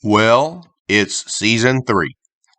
Well, it's season 3,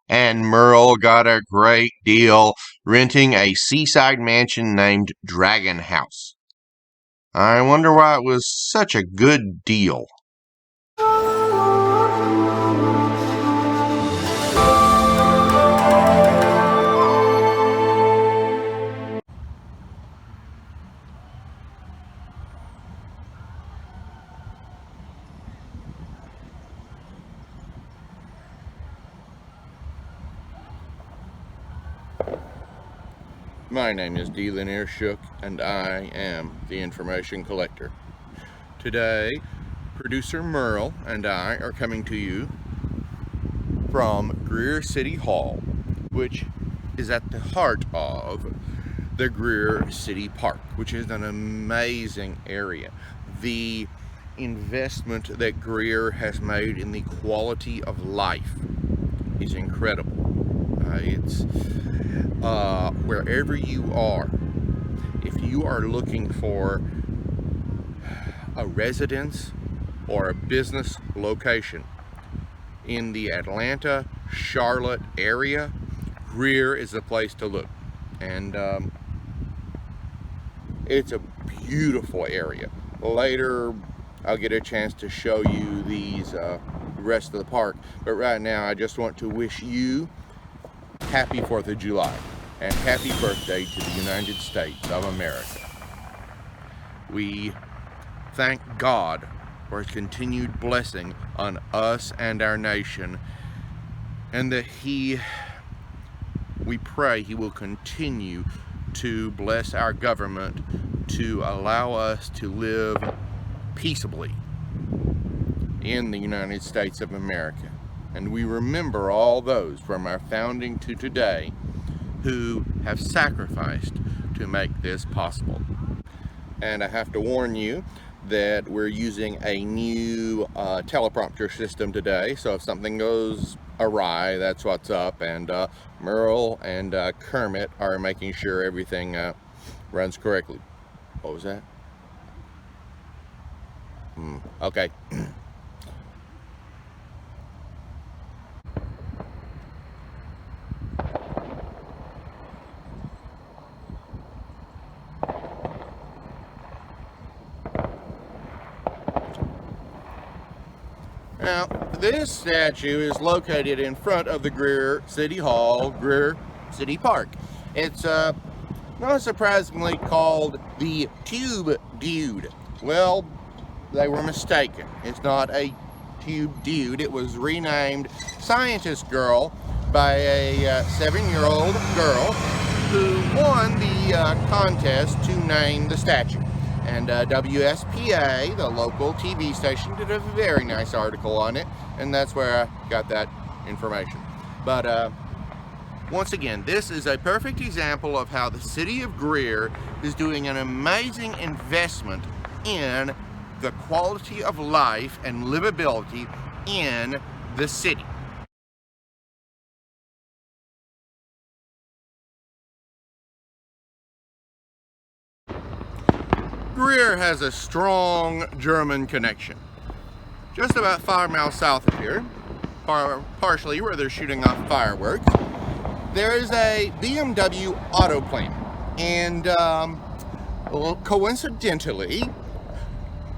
and Merle got a great deal renting a seaside mansion named Dragon House. I wonder why it was such a good deal. My name is D. Lanier Shook, and I am the information collector. Today, producer Merle and I are coming to you from Greer City Hall, which is at the heart of the Greer City Park, which is an amazing area. The investment that Greer has made in the quality of life is incredible. It's wherever you are, if you are looking for a residence or a business location in the Atlanta, Charlotte area, Greer is the place to look. And it's a beautiful area. Later, I'll get a chance to show you the rest of the park. But right now, I just want to wish you happy 4th of July and happy birthday to the United States of America. We thank God for his continued blessing on us and our nation, and that we pray he will continue to bless our government to allow us to live peaceably in the United States of America. And we remember all those from our founding to today who have sacrificed to make this possible. And I have to warn you that we're using a new teleprompter system today, so if something goes awry, that's what's up. And Merle and Kermit are making sure everything runs correctly. What was that? Okay. Now, this statue is located in front of the Greer City Hall, Greer City Park. It's not surprisingly called the Tube Dude. Well, they were mistaken. It's not a Tube Dude. It was renamed Scientist Girl by a 7-year-old girl who won the contest to name the statue. And WSPA, the local TV station, did a very nice article on it, and that's where I got that information. But once again, this is a perfect example of how the city of Greer is doing an amazing investment in the quality of life and livability in the city. Greer has a strong German connection. Just about 5 miles south of here, partially where they're shooting off fireworks, there is a BMW auto plant. And well, coincidentally,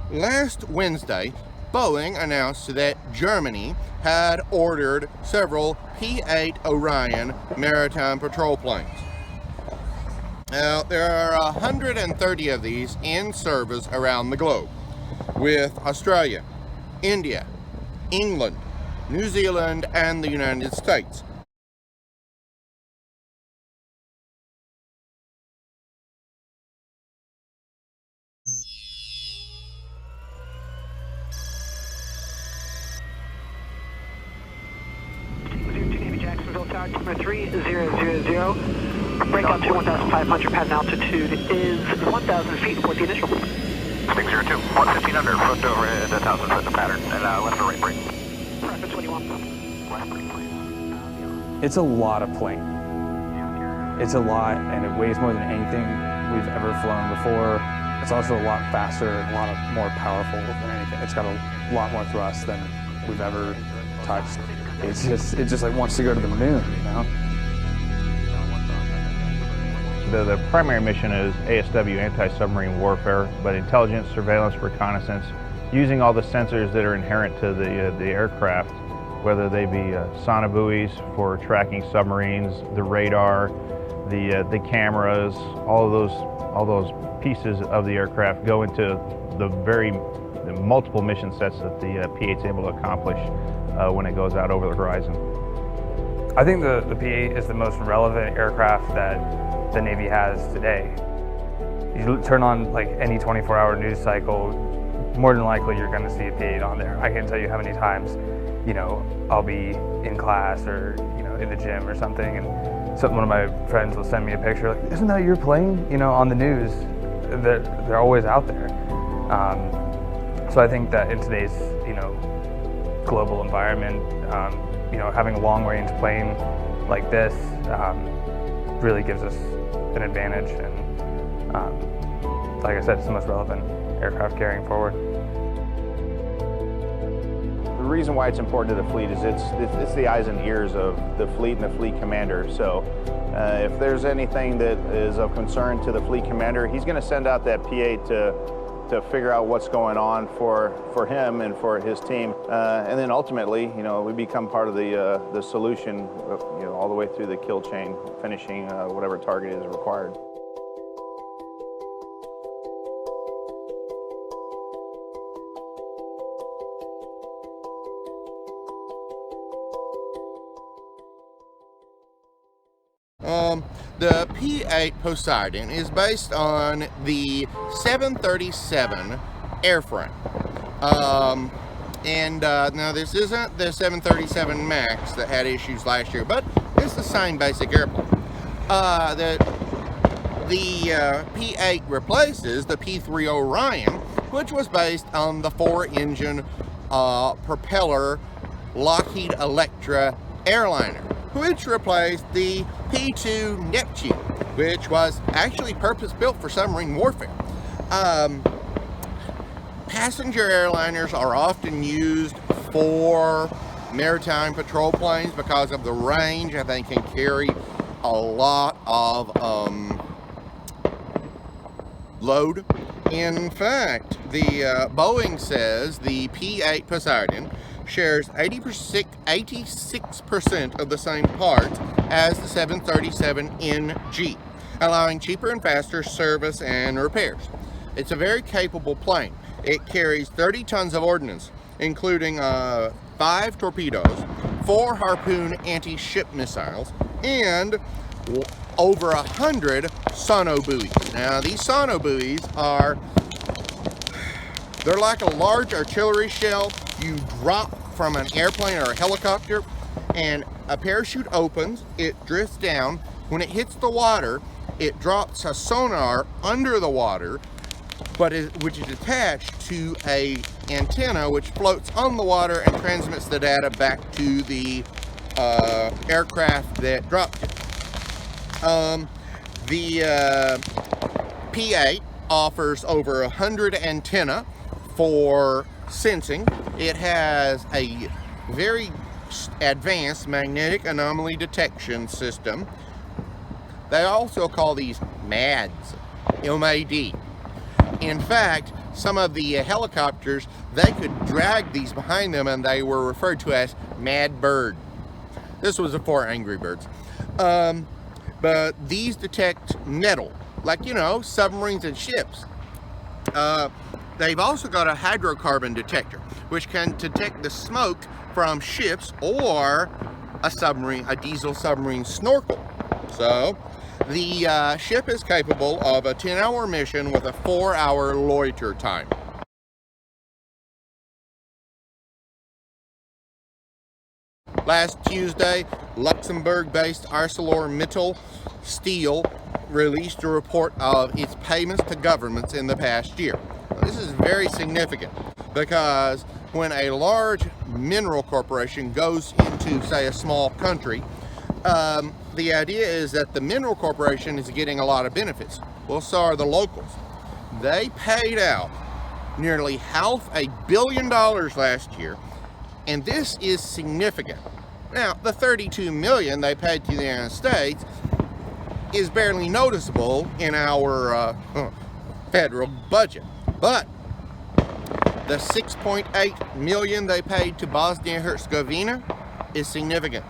last Wednesday, Boeing announced that Germany had ordered several P-8 Orion maritime patrol planes. Now, there are 130 of these in service around the globe, with Australia, India, England, New Zealand, and the United States. Jacksonville Tower, 3000. Breakout to 1,500, pattern altitude is 1,000 feet for the initial. 602, 115 under, flipped over at 1,000 foot the pattern, and left or right brake. Rapid 21. Left brake, please. It's a lot of plane. It's a lot, and it weighs more than anything we've ever flown before. It's also a lot faster and a lot more powerful than anything. It's got a lot more thrust than we've ever touched. It just like wants to go to the moon, you know? The primary mission is ASW, anti-submarine warfare, but intelligence, surveillance, reconnaissance, using all the sensors that are inherent to the aircraft, whether they be sonobuoys for tracking submarines, the radar, the cameras, all those pieces of the aircraft go into the multiple mission sets that the P-8 is able to accomplish when it goes out over the horizon. I think the P-8 is the most relevant aircraft that the Navy has today. You turn on like any 24-hour news cycle, more than likely you're going to see a P-8 on there. I can't tell you how many times, you know, I'll be in class or, you know, in the gym or something, and one of my friends will send me a picture like, "Isn't that your plane?" You know, on the news. They're always out there. So I think that in today's, you know, global environment, you know, having a long-range plane like this really gives us an advantage, and like I said, it's the most relevant aircraft carrying forward. The reason why it's important to the fleet is it's the eyes and ears of the fleet and the fleet commander. So if there's anything that is of concern to the fleet commander, he's going to send out that P-8 to figure out what's going on for him and for his team, and then ultimately, you know, we become part of the solution, you know, all the way through the kill chain, finishing whatever target is required. The P-8 Poseidon is based on the 737 airframe. Now this isn't the 737 MAX that had issues last year, but it's the same basic airplane. The P-8 replaces the P-3 Orion, which was based on the 4-engine propeller Lockheed Electra airliner, which replaced the P-2 Neptune, which was actually purpose-built for submarine warfare. Passenger airliners are often used for maritime patrol planes because of the range, and they can carry a lot of load. In fact, the Boeing says the P-8 Poseidon shares 86% of the same parts as the 737NG, allowing cheaper and faster service and repairs. It's a very capable plane. It carries 30 tons of ordnance, including 5 torpedoes, 4 Harpoon anti-ship missiles, and over 100 sonobuoys. Now, these sonobuoys they're like a large artillery shell you drop from an airplane or a helicopter, and a parachute opens, it drifts down. When it hits the water, it drops a sonar under the water, which is attached to a antenna which floats on the water and transmits the data back to the aircraft that dropped it. The P-8 offers over 100 antenna for sensing. It has a very advanced magnetic anomaly detection system. They also call these MADs, M-A-D. In fact, some of the helicopters, they could drag these behind them, and they were referred to as Mad Bird. This was for Angry Birds. But these detect metal, like, you know, submarines and ships. They've also got a hydrocarbon detector, which can detect the smoke from ships or a diesel submarine snorkel. So the ship is capable of a 10-hour mission with a 4-hour loiter time. Last Tuesday, Luxembourg-based ArcelorMittal Steel released a report of its payments to governments in the past year. Now, this is very significant because when a large mineral corporation goes into, say, a small country, the idea is that the mineral corporation is getting a lot of benefits. Well, so are the locals. They paid out nearly $500 million last year And this is significant. Now, the $32 million they paid to the United States is barely noticeable in our federal budget. But the $6.8 million they paid to Bosnia-Herzegovina is significant.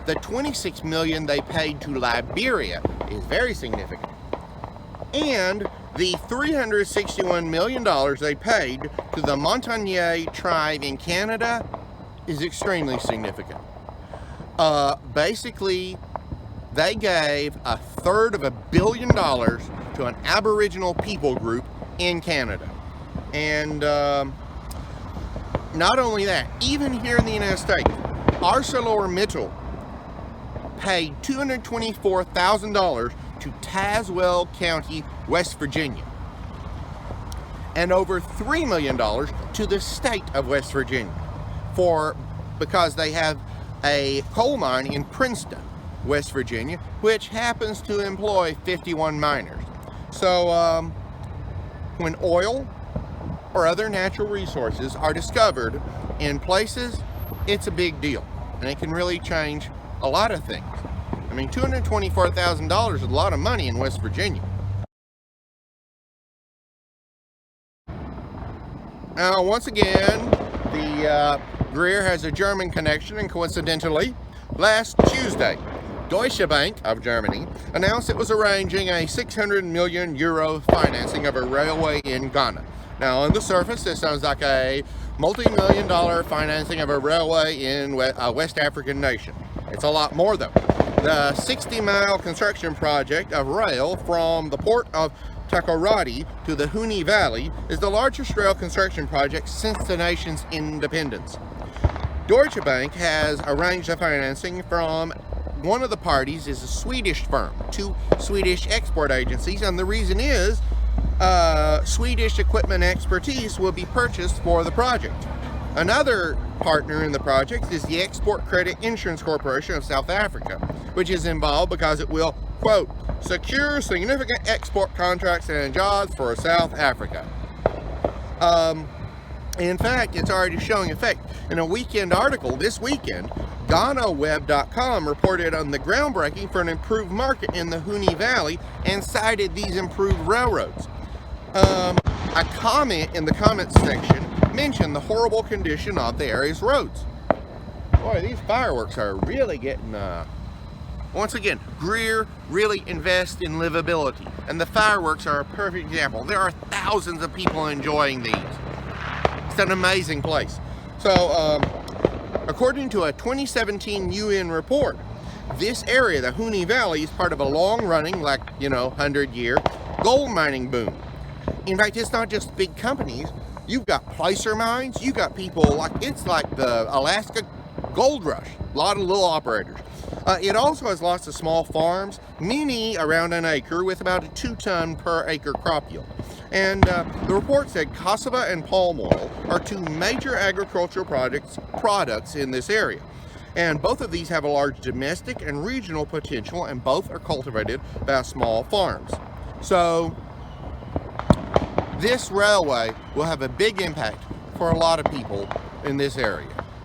The $26 million they paid to Liberia is very significant. And the $361 million they paid to the Montagnais tribe in Canada is extremely significant. Basically, they gave $333 million to an Aboriginal people group in Canada. And not only that, even here in the United States, ArcelorMittal paid $224,000 to Tazewell County, West Virginia, and over $3 million to the state of West Virginia because they have a coal mine in Princeton, West Virginia, which happens to employ 51 miners. So when oil or other natural resources are discovered in places, it's a big deal, and it can really change a lot of things. I mean, $224,000 is a lot of money in West Virginia. Now, once again, the Greer has a German connection, and coincidentally, last Tuesday, Deutsche Bank of Germany announced it was arranging a 600 million euro financing of a railway in Ghana. Now, on the surface, this sounds like a multi-million dollar financing of a railway in a West African nation. It's a lot more, though. The 60-mile construction project of rail from the port of Takoradi to the Huni Valley is the largest rail construction project since the nation's independence. Deutsche Bank has arranged the financing from one of the parties is a Swedish firm, 2 Swedish export agencies, and the reason is Swedish equipment expertise will be purchased for the project. Another partner in the project is the Export Credit Insurance Corporation of South Africa, which is involved because it will, quote, secure significant export contracts and jobs for South Africa. In fact, it's already showing effect. In a weekend article this weekend, GhanaWeb.com reported on the groundbreaking for an improved market in the Huni Valley and cited these improved railroads. A comment in the comments section mentioned the horrible condition of the area's roads. Boy, these fireworks are really getting, once again, Greer really invests in livability, and the fireworks are a perfect example. There are thousands of people enjoying these. It's an amazing place. So, according to a 2017 UN report, this area, the Huni Valley, is part of a long-running, 100-year gold mining boom. In fact, it's not just big companies. You've got placer mines. You've got people it's like the Alaska gold rush. A lot of little operators. It also has lots of small farms, many around an acre, with about a 2-ton per acre crop yield. And the report said cassava and palm oil are 2 major agricultural products in this area. And both of these have a large domestic and regional potential, and both are cultivated by small farms. So this railway will have a big impact for a lot of people in this area.